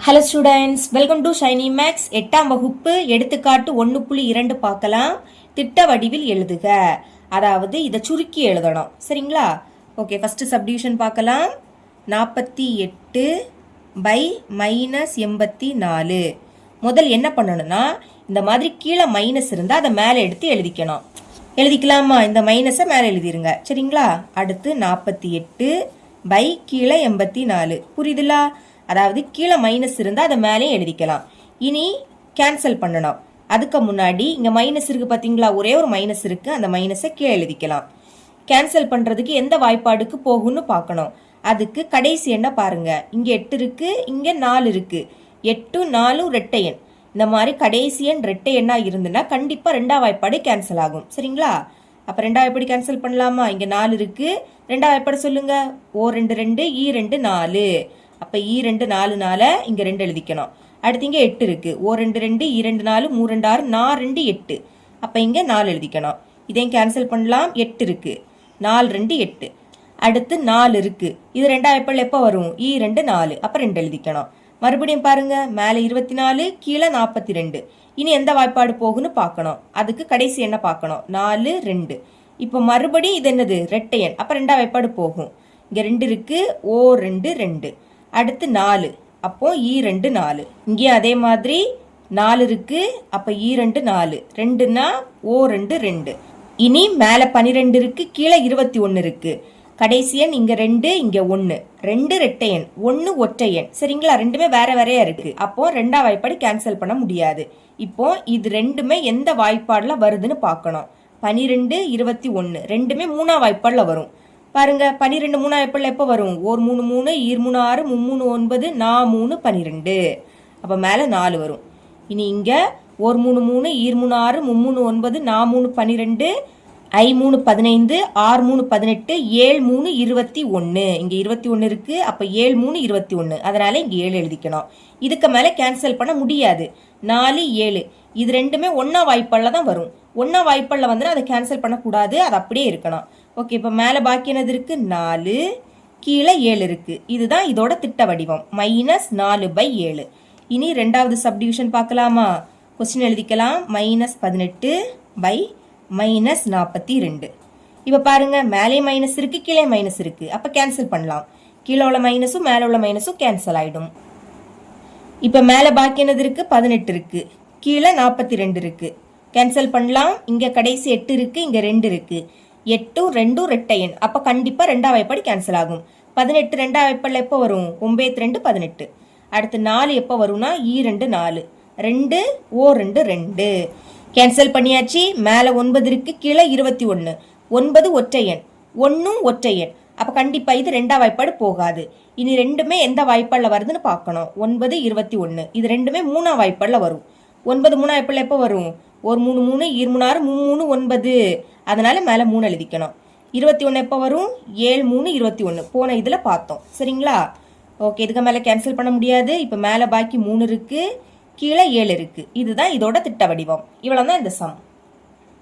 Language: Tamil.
Hello students, welcome to Shiny Max. 8ஆம் வகுப்பு எடுத்துக்காட்டு 1.2 பார்க்கலாம். திட்ட வடிவில் எழுதுக. அதாவது இதை சுருக்கி எழுதணும். சரிங்களா? ஓகே, ஃபர்ஸ்ட் சப்டிவிஷன் பார்க்கலாம். 48 பை -84. முதல் என்ன பண்ணணும்னா, இந்த மாதிரி கீழே மைனஸ் இருந்தால் அதை மேலே எடுத்து எழுதிக்கணும். எழுதிக்கலாமா? இந்த மைனஸை மேலே எழுதிருங்க. சரிங்களா? அடுத்து 48 பை கீழே 84. புரியுதுலா? அதாவது கீழே மைனஸ் இருந்தால் அதை மேலே எழுதிக்கலாம். இனி கேன்சல் பண்ணணும். அதுக்கு முன்னாடி இங்கே மைனஸ் இருக்குது பார்த்தீங்களா? ஒரே ஒரு மைனஸ் இருக்குது. அந்த மைனஸை கீழே எழுதிக்கலாம். கேன்சல் பண்ணுறதுக்கு எந்த வாய்ப்பாடுக்கு போகும்னு பார்க்கணும். அதுக்கு கடைசி என்ன பாருங்க. இங்கே 8 இருக்குது, இங்கே 4 இருக்குது. 8 4 ரெட்டை எண். இந்த மாதிரி கடைசி எண் ரெட்டை எண்ணாக இருந்துன்னா கண்டிப்பாக ரெண்டாம் வாய்ப்பாடு கேன்சல் ஆகும். சரிங்களா? அப்போ ரெண்டாம் வாய்ப்பாடு கேன்சல் பண்ணலாமா? இங்கே 4 இருக்குது. ரெண்டாம் வாய்ப்பாடு சொல்லுங்க. O 2 2 E 2 4. அப்போ E2 4 4 இங்கே 2 எழுதிக்கணும். அடுத்து இங்கே 8 இருக்கு. O 2 2 E2 4 3 2 6 4 2 8. அப்போ இங்கே 4 எழுதிக்கணும். இதையும் கேன்சல் பண்ணலாம். 8 இருக்கு. 4 2 8. அடுத்து 4 இருக்கு. இது ரெண்டாம் வாய்ப்பாடு எப்போ வரும்? E2 4. அப்போ 2 எழுதிக்கணும். மறுபடியும் பாருங்க, மேலே 24 கீழே 42. இனி எந்த வாய்ப்பாடு போகுன்னு பார்க்கணும். அதுக்கு கடைசி என்ன பார்க்கணும்? 4 2. இப்போ மறுபடியும் இது என்னது? ரெட்டை எண். அப்போ ரெண்டாம் வாய்ப்பாடு போகும். இங்கே 2 இருக்கு. O 2 2. அடுத்து 4. அப்போ E2 4. இங்கேயும் அதே மாதிரி 4 இருக்கு. அப்போ E2 4. 2னா O2 2. இனி மேலே 12 இருக்கு, கீழே 21 இருக்கு. கடைசி எண் இங்க 2, இங்க 1. 2 ரெட்டை எண், 1 ஒற்றை எண். சரிங்களா? ரெண்டுமே வேற வேறையா இருக்கு. அப்போ ரெண்டாம் வாய்ப்பாடு கேன்சல் பண்ண முடியாது. இப்போ இது ரெண்டுமே எந்த வாய்ப்பாடுல வருதுன்னு பார்க்கணும். 12 21 ரெண்டுமே மூணாம் வாய்ப்பாடுல வரும். பாருங்க, 12 மூணாம் வாய்ப்பாடுல எப்போ வரும்? 1 3 3 2 3 6 3 9 4 3 12. அப்போ மேலே 4 வரும். இனி இங்க 1 3 3 2 3 6 3 9 4 3 12 I 3 15 6 3 18 7 3 21. இங்க 21 இருக்கு. அப்ப 7 3 21. அதனால இங்க 7 எழுதிக்கணும். இதுக்கு மேல கேன்சல் பண்ண முடியாது. 4 7 இது ரெண்டுமே ஒன்னா வாய்ப்பாடுல தான் வரும். ஒன்னா வாய்ப்பாடுல வந்து அதை கேன்சல் பண்ணக்கூடாது. அது அப்படியே இருக்கணும். ஓகே, இப்ப மேல பாக்கி என்னது இருக்கு? 4 கீழே 7 இருக்கு. இதுதான் இதோட திட்ட வடிவம். -4/7. இனி ரெண்டாவது சப்டிவிஷன் பார்க்கலாமா? கொஸ்டின் எழுதிக்கலாம். -18 பை -42. இப்போ பாருங்க, மேலே மைனஸ் இருக்கு, கீழே மைனஸ் இருக்கு. அப்ப கேன்சல் பண்ணலாம். கீழே உள்ள மைனஸும் மேலே உள்ள மைனஸும் கேன்சல் ஆயிடும். இப்ப மேலே பாக்கி என்னது இருக்கு? 18 இருக்கு. கீழே 42 இருக்கு. கேன்சல் பண்ணலாம். இங்க கடைசி 8 இருக்கு, இங்க 2 இருக்கு. 8 2 ரெட்டை எண். அப்ப கண்டிப்பா ரெண்டாம் வாய்ப்பாடு கேன்சல் ஆகும். 18 ரெண்டாம் வாய்ப்பாடுல எப்போ வரும்? 9 2 18. அடுத்து 4 எப்போ வரும்னா E2 4. 2 O2 2. கேன்சல் பண்ணியாச்சு. மேலே 9 இருக்கு, கீழே 21. 9 ஒற்றை எண், 1 ஒற்றை எண். அப்போ கண்டிப்பா இது ரெண்டாம் வாய்ப்பாடு போகாது. இனி ரெண்டுமே எந்த வாய்ப்பாடுல வருதுன்னு பார்க்கணும். 9 21. இது ரெண்டுமே மூணாம் வாய்ப்பாடுல வரும். 9 மூணாம் வாய்ப்பாடுல எப்போ வரும்? 1 3 3 2 3 6 3 3 9. அதனால மேலே 3 எழுதிக்கணும். 21 எப்போ வரும்? 7 3 21. போன இதுல பார்த்தோம். சரிங்களா? ஓகே, இதுக்கு மேலே கேன்சல் பண்ண முடியாது. இப்போ மேலே பாக்கி 3 இருக்கு, கீழே 7 இருக்கு. இதுதான் இதோட திட்ட வடிவம். இவ்வளவுதான் இந்த சம்.